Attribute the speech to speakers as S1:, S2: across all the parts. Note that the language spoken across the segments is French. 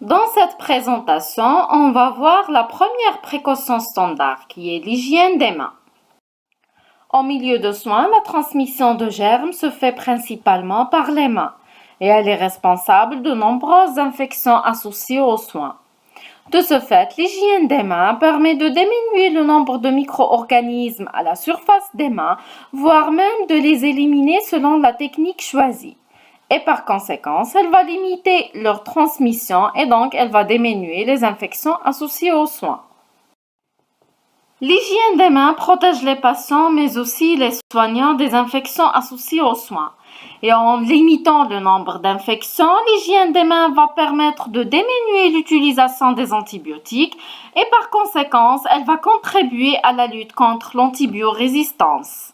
S1: Dans cette présentation, on va voir la première précaution standard qui est l'hygiène des mains. En milieu de soins, la transmission de germes se fait principalement par les mains et elle est responsable de nombreuses infections associées aux soins. De ce fait, l'hygiène des mains permet de diminuer le nombre de micro-organismes à la surface des mains, voire même de les éliminer selon la technique choisie. Et par conséquent, elle va limiter leur transmission et donc elle va diminuer les infections associées aux soins. L'hygiène des mains protège les patients mais aussi les soignants des infections associées aux soins. Et en limitant le nombre d'infections, l'hygiène des mains va permettre de diminuer l'utilisation des antibiotiques et par conséquent, elle va contribuer à la lutte contre l'antibiorésistance.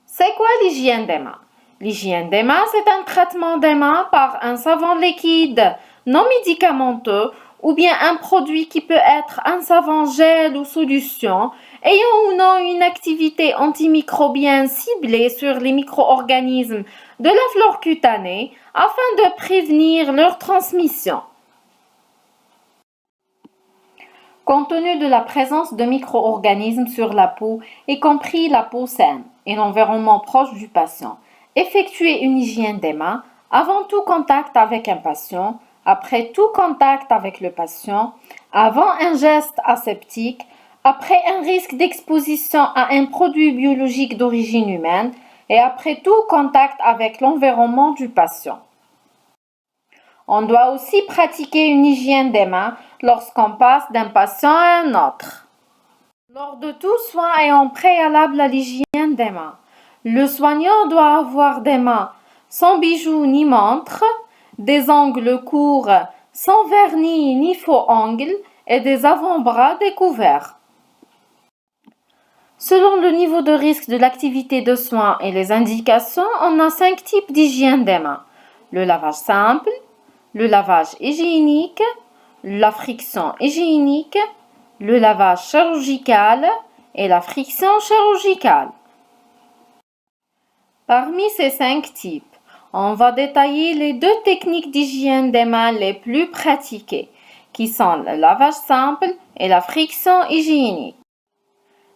S1: C'est quoi l'hygiène des mains? L'hygiène des mains, c'est un traitement des mains par un savon liquide non médicamenteux ou bien un produit qui peut être un savon gel ou solution ayant ou non une activité antimicrobienne ciblée sur les micro-organismes de la flore cutanée afin de prévenir leur transmission. Compte tenu de la présence de micro-organismes sur la peau, y compris la peau saine et l'environnement proche du patient, effectuer une hygiène des mains avant tout contact avec un patient, après tout contact avec le patient, avant un geste aseptique, après un risque d'exposition à un produit biologique d'origine humaine et après tout contact avec l'environnement du patient. On doit aussi pratiquer une hygiène des mains lorsqu'on passe d'un patient à un autre. Lors de tout soin ayant préalable à l'hygiène des mains, le soignant doit avoir des mains sans bijoux ni montre, des ongles courts sans vernis ni faux ongles et des avant-bras découverts. Selon le niveau de risque de l'activité de soins et les indications, on a 5 types d'hygiène des mains. Le lavage simple, le lavage hygiénique, la friction hygiénique, le lavage chirurgical et la friction chirurgicale. Parmi ces 5 types, on va détailler les 2 techniques d'hygiène des mains les plus pratiquées, qui sont le lavage simple et la friction hygiénique.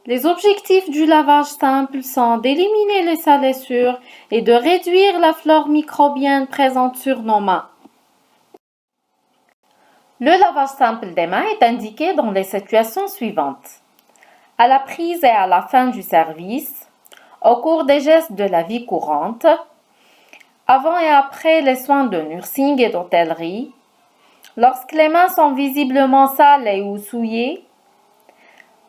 S1: Les objectifs du lavage simple sont d'éliminer les salissures et de réduire la flore microbienne présente sur nos mains. Le lavage simple des mains est indiqué dans les situations suivantes. À la prise et à la fin du service, au cours des gestes de la vie courante, avant et après les soins de nursing et d'hôtellerie, lorsque les mains sont visiblement sales et ou souillées,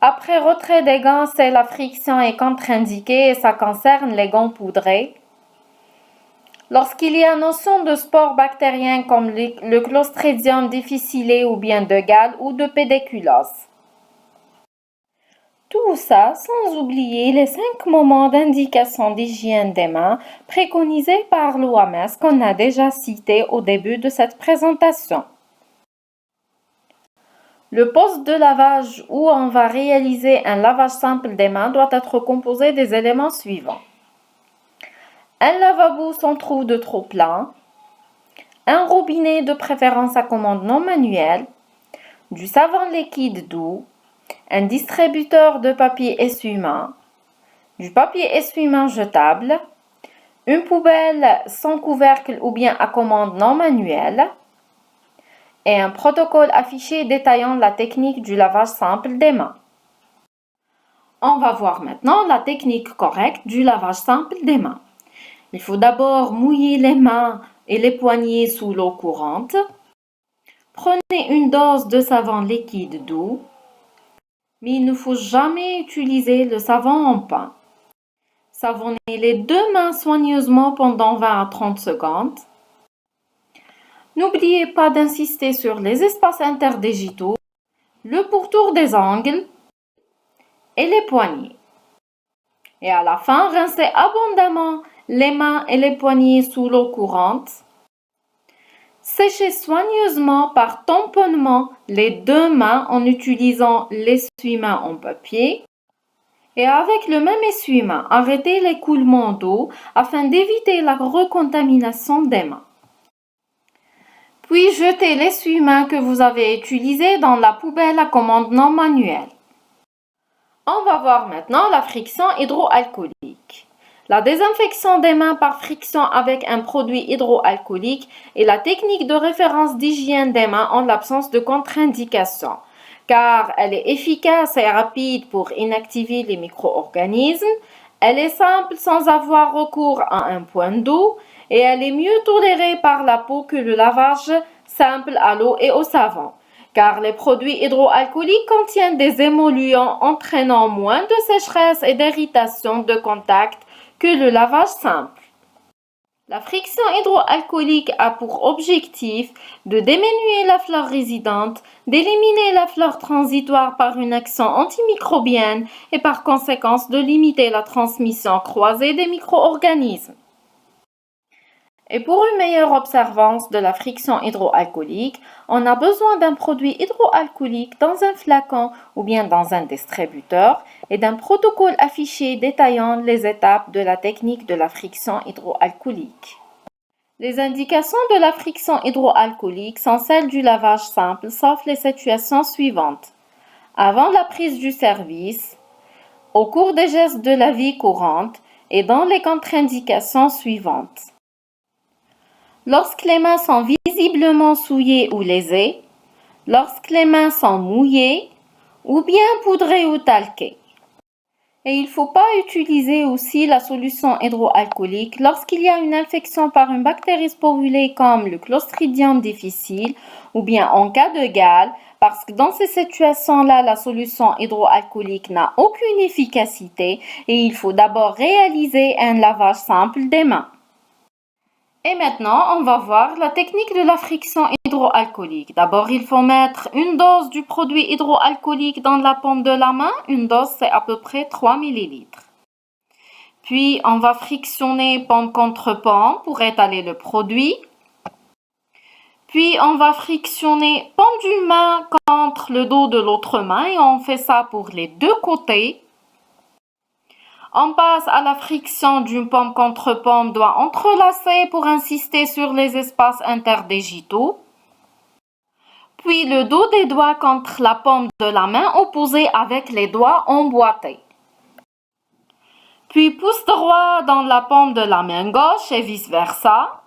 S1: après retrait des gants, c'est la friction est contre-indiquée et ça concerne les gants poudrés. Lorsqu'il y a notion de spores bactériens comme le Clostridium difficile ou bien de Galles ou de pédiculose. Tout ça sans oublier les 5 moments d'indication d'hygiène des mains préconisés par l'OMS qu'on a déjà cités au début de cette présentation. Le poste de lavage où on va réaliser un lavage simple des mains doit être composé des éléments suivants. Un lavabo sans trou de trop plein, un robinet de préférence à commande non manuelle, du savon liquide doux, un distributeur de papier essuie-mains, du papier essuie-mains jetable, une poubelle sans couvercle ou bien à commande non manuelle et un protocole affiché détaillant la technique du lavage simple des mains. On va voir maintenant la technique correcte du lavage simple des mains. Il faut d'abord mouiller les mains et les poignets sous l'eau courante. Prenez une dose de savon liquide doux, mais il ne faut jamais utiliser le savon en pain. Savonnez les 2 mains soigneusement pendant 20 à 30 secondes. N'oubliez pas d'insister sur les espaces interdigitaux, le pourtour des ongles et les poignets. Et à la fin, rincez abondamment les mains et les poignets sous l'eau courante. Séchez soigneusement par tamponnement les 2 mains en utilisant l'essuie-mains en papier. Et avec le même essuie-mains, arrêtez l'écoulement d'eau afin d'éviter la recontamination des mains. Puis jetez l'essuie-main que vous avez utilisé dans la poubelle à commande non manuelle. On va voir maintenant la friction hydroalcoolique. La désinfection des mains par friction avec un produit hydroalcoolique est la technique de référence d'hygiène des mains en l'absence de contre-indication, car elle est efficace et rapide pour inactiver les micro-organismes, elle est simple sans avoir recours à un point d'eau et elle est mieux tolérée par la peau que le lavage simple à l'eau et au savon, car les produits hydroalcooliques contiennent des émollients entraînant moins de sécheresse et d'irritation de contact que le lavage simple. La friction hydroalcoolique a pour objectif de diminuer la flore résidente, d'éliminer la flore transitoire par une action antimicrobienne et par conséquence de limiter la transmission croisée des micro-organismes. Et pour une meilleure observance de la friction hydroalcoolique, on a besoin d'un produit hydroalcoolique dans un flacon ou bien dans un distributeur et d'un protocole affiché détaillant les étapes de la technique de la friction hydroalcoolique. Les indications de la friction hydroalcoolique sont celles du lavage simple, sauf les situations suivantes. Avant la prise du service, au cours des gestes de la vie courante et dans les contre-indications suivantes. Lorsque les mains sont visiblement souillées ou lésées, lorsque les mains sont mouillées ou bien poudrées ou talquées. Et il ne faut pas utiliser aussi la solution hydroalcoolique lorsqu'il y a une infection par une bactérie sporulée comme le Clostridium difficile ou bien en cas de gale, parce que dans ces situations-là, la solution hydroalcoolique n'a aucune efficacité et il faut d'abord réaliser un lavage simple des mains. Et maintenant, on va voir la technique de la friction hydroalcoolique. D'abord, il faut mettre une dose du produit hydroalcoolique dans la paume de la main. Une dose, c'est à peu près 3 ml. Puis, on va frictionner paume contre paume pour étaler le produit. Puis, on va frictionner paume d'une main contre le dos de l'autre main et on fait ça pour les deux côtés. On passe à la friction d'une paume contre paume, doigt entrelacés pour insister sur les espaces interdigitaux. Puis le dos des doigts contre la paume de la main opposée avec les doigts emboîtés. Puis pouce droit dans la paume de la main gauche et vice-versa.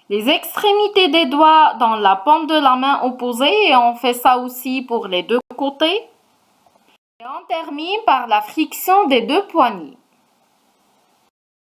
S1: Les extrémités des doigts dans la paume de la main opposée et on fait ça aussi pour les deux côtés. Et on termine par la friction des deux poignets.